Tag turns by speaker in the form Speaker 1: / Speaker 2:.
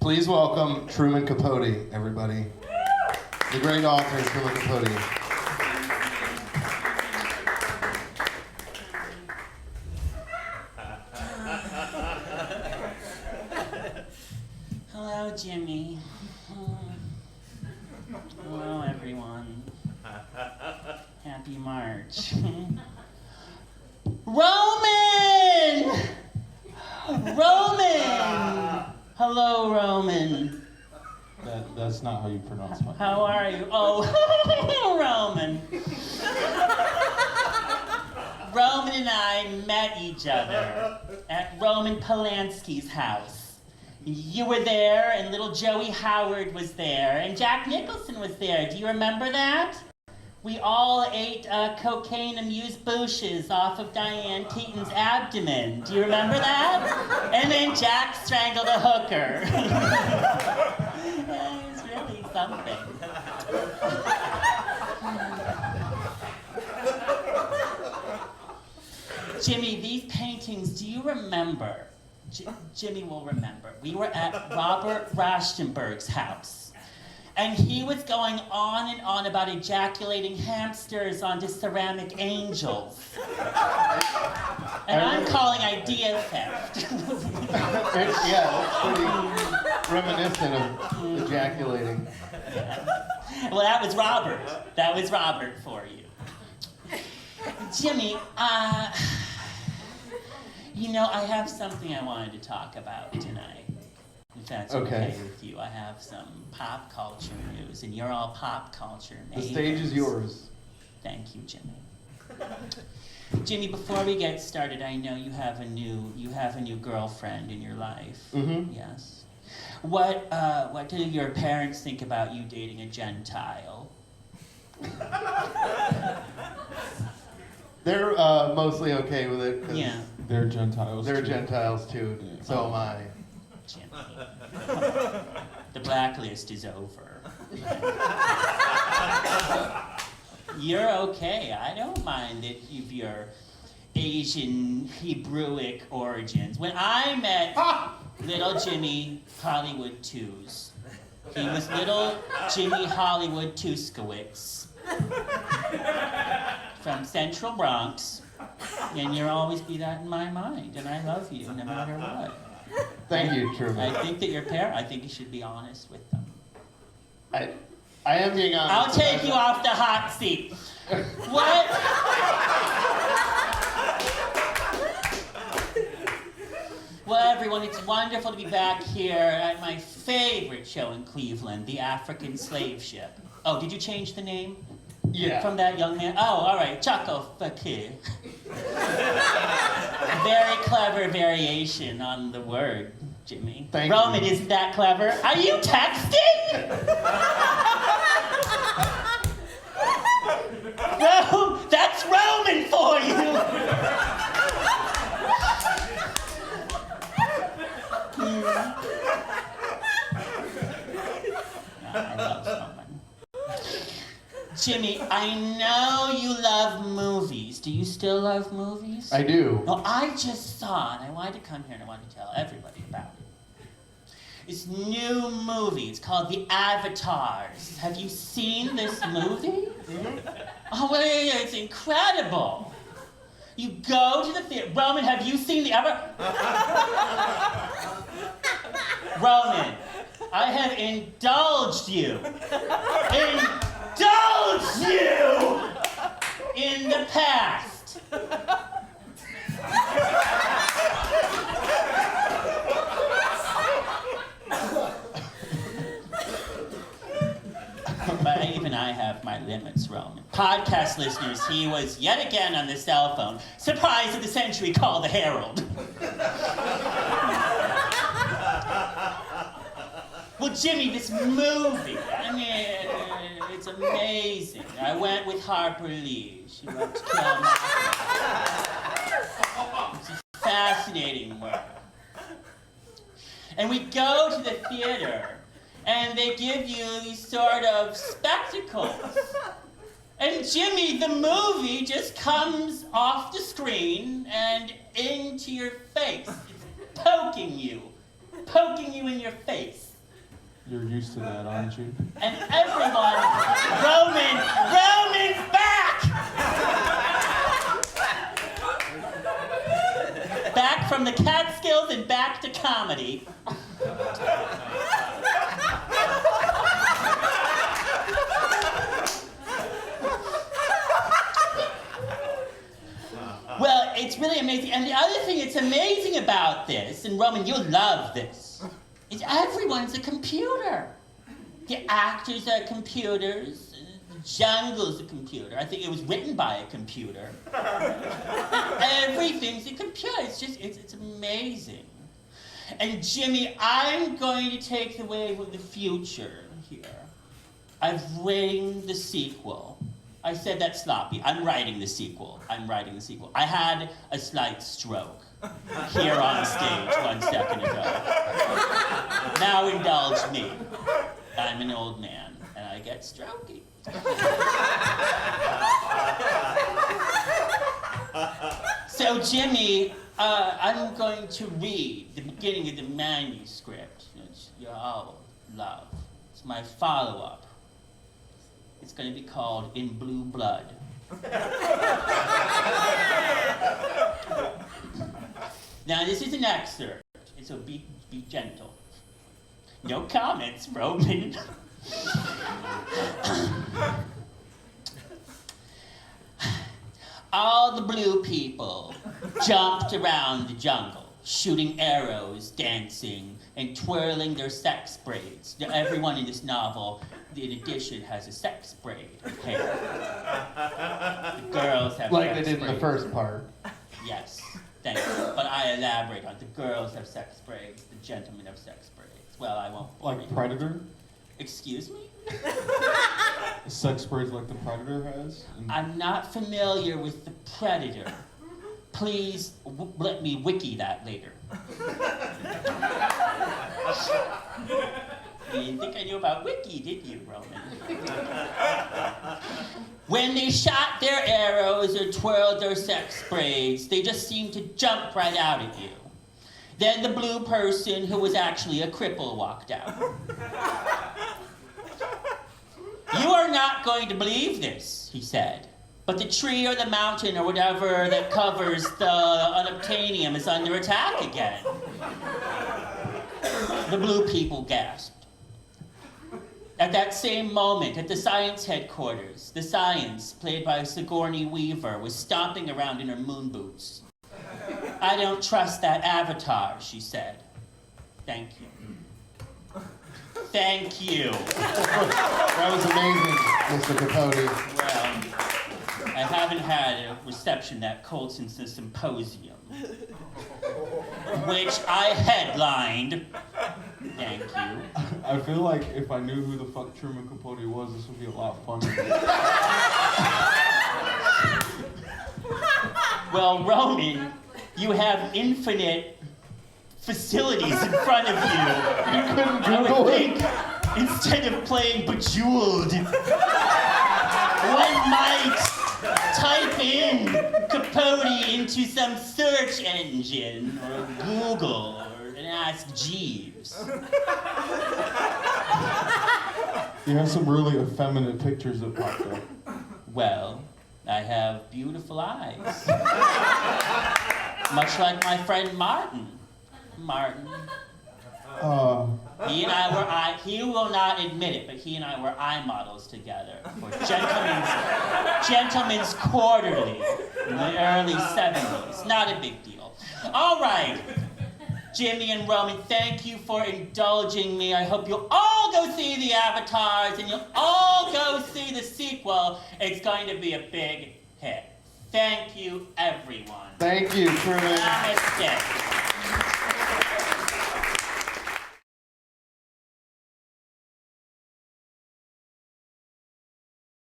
Speaker 1: Please welcome Truman Capote, everybody. The great author, Truman Capote.
Speaker 2: Hello, Jimmy. Hello, everyone. Happy March. Roman! Roman! Hello, Roman.
Speaker 3: That's not how you pronounce my name.
Speaker 2: How are you? Oh, Roman. Roman and I met each other at Roman Polanski's house. You were there, and little Joey Howard was there, and Jack Nicholson was there. Do you remember that? We all ate cocaine amuse-bouches off of Diane Keaton's abdomen. Do you remember that? And then Jack strangled a hooker. It was really something. Jimmy, these paintings, do you remember? Jimmy will remember. We were at Robert Rauschenberg's house. And he was going on and on about ejaculating hamsters onto ceramic angels. And I'm calling idea theft.
Speaker 1: It's pretty reminiscent of ejaculating.
Speaker 2: Yeah. Well, that was Robert. That was Robert for you. Jimmy, you know, I have something I wanted to talk about tonight. If that's okay with you. I have some pop culture news, and you're all pop culture
Speaker 1: The
Speaker 2: natives.
Speaker 1: stage is yours.
Speaker 2: Thank you, Jimmy. Jimmy, before we get started, I know you have a new girlfriend in your life.
Speaker 1: Mm-hmm.
Speaker 2: Yes. What do your parents think about you dating a Gentile?
Speaker 1: They're mostly okay with it. 'Cause
Speaker 2: Yeah.
Speaker 3: They're Gentiles.
Speaker 1: They're
Speaker 3: too.
Speaker 1: Gentiles too.
Speaker 3: Yeah.
Speaker 1: So am I.
Speaker 2: Jimmy. The blacklist is over. You're okay. I don't mind if you're Asian Hebrewic origins. When I met little Jimmy Hollywood Tews, he was little Jimmy Hollywood Tuskowitz from Central Bronx, and you'll always be that in my mind, and I love you no matter what.
Speaker 1: Thank you, Truman.
Speaker 2: I think that I think you should be honest with them.
Speaker 1: I am being honest.
Speaker 2: I'll take you off the hot seat. What? Well, everyone, it's wonderful to be back here at my favorite show in Cleveland, the African Slave Ship. Oh, did you change the name?
Speaker 1: Yeah.
Speaker 2: From that young man? Oh, all right, Chucklefck. Very clever variation on the word, Jimmy.
Speaker 1: Thank
Speaker 2: Roman,
Speaker 1: you.
Speaker 2: isn't that clever? Are you texting? That's Roman for you! I love Roman. Jimmy, I know you love movies. Do you still love movies?
Speaker 1: I do.
Speaker 2: No, I just saw, and I wanted to come here and I wanted to tell everybody about it. This new movie, it's called The Avatars. Have you seen this movie?
Speaker 1: Mm-hmm.
Speaker 2: Oh, wait, it's incredible. You go to the theater. Roman, have you seen the Roman, I have indulged you. Indulged you in the past. But even I have my limits, Roman. Podcast listeners, he was yet again on the cell phone. Surprise of the century, call the Herald. Well, Jimmy, this movie, I mean, it's amazing. I went with Harper Lee. She wrote To Kill a Mockingbird. It's a fascinating work. And we go to the theater, and they give you these sort of spectacles. And Jimmy, the movie just comes off the screen and into your face. It's poking you in your face.
Speaker 3: You're used to that, aren't you?
Speaker 2: And everyone, Roman's back! Back from the Catskills and back to comedy. Well, it's really amazing. And the other thing that's amazing about this, and Roman, you'll love this, is everyone's a computer. The actors are computers. The jungle's a computer. I think it was written by a computer. Everything's a computer. It's just, it's amazing. And Jimmy, I'm going to take the wave of the future here. I've written the sequel. I said that sloppy. I'm writing the sequel. I had a slight stroke here on stage 1 second ago. Now indulge me. I'm an old man, and I get strokey. So, Jimmy, I'm going to read the beginning of the manuscript, which you all love. It's my follow-up. It's going to be called In Blue Blood. Now, this is an excerpt, so be gentle. No comments, Roman. All the blue people jumped around the jungle, shooting arrows, dancing, and twirling their sex braids. Everyone in this novel, in addition, has a sex braid hair. The girls have
Speaker 1: Like
Speaker 2: sex
Speaker 1: they did in
Speaker 2: braids.
Speaker 1: the first part.
Speaker 2: Yes, thank you. But I elaborate on it. The girls have sex braids, the gentlemen have sex braids. Well, I won't.
Speaker 3: Like Predator?
Speaker 2: Excuse me?
Speaker 3: Sex braids like the Predator has?
Speaker 2: I'm not familiar with the Predator. Please let me wiki that later. You didn't think I knew about wiki, did you, Roman? When they shot their arrows or twirled their sex braids, they just seemed to jump right out at you. Then the blue person, who was actually a cripple, walked out. You are not going to believe this, he said, but the tree or the mountain or whatever that covers the unobtainium is under attack again. The blue people gasped. At that same moment, at the science headquarters, the science, played by Sigourney Weaver, was stomping around in her moon boots. I don't trust that avatar, she said. Thank you. Thank you.
Speaker 1: That was amazing, Mr. Capote.
Speaker 2: Well, I haven't had a reception that cold since the symposium, which I headlined. Thank you.
Speaker 3: I feel like if I knew who the fuck Truman Capote was, this would be a lot funnier.
Speaker 2: Well, Roman, you have infinite facilities in front of you.
Speaker 1: You couldn't
Speaker 2: I
Speaker 1: Google
Speaker 2: would
Speaker 1: it.
Speaker 2: think instead of playing Bejeweled, one might type in Capote into some search engine or Google and ask Jeeves.
Speaker 3: You have some really effeminate pictures that popped up.
Speaker 2: Well, I have beautiful eyes. Much like my friend Martin. He and I were he will not admit it, but he and I were eye models together for Gentleman's Quarterly in the early 70s. Not a big deal. All right, Jimmy and Roman, thank you for indulging me. I hope you'll all go see the avatars and you'll all go see the sequel. It's going to be a big hit. Thank you, everyone.
Speaker 1: Thank you, Truman.
Speaker 2: Namaste.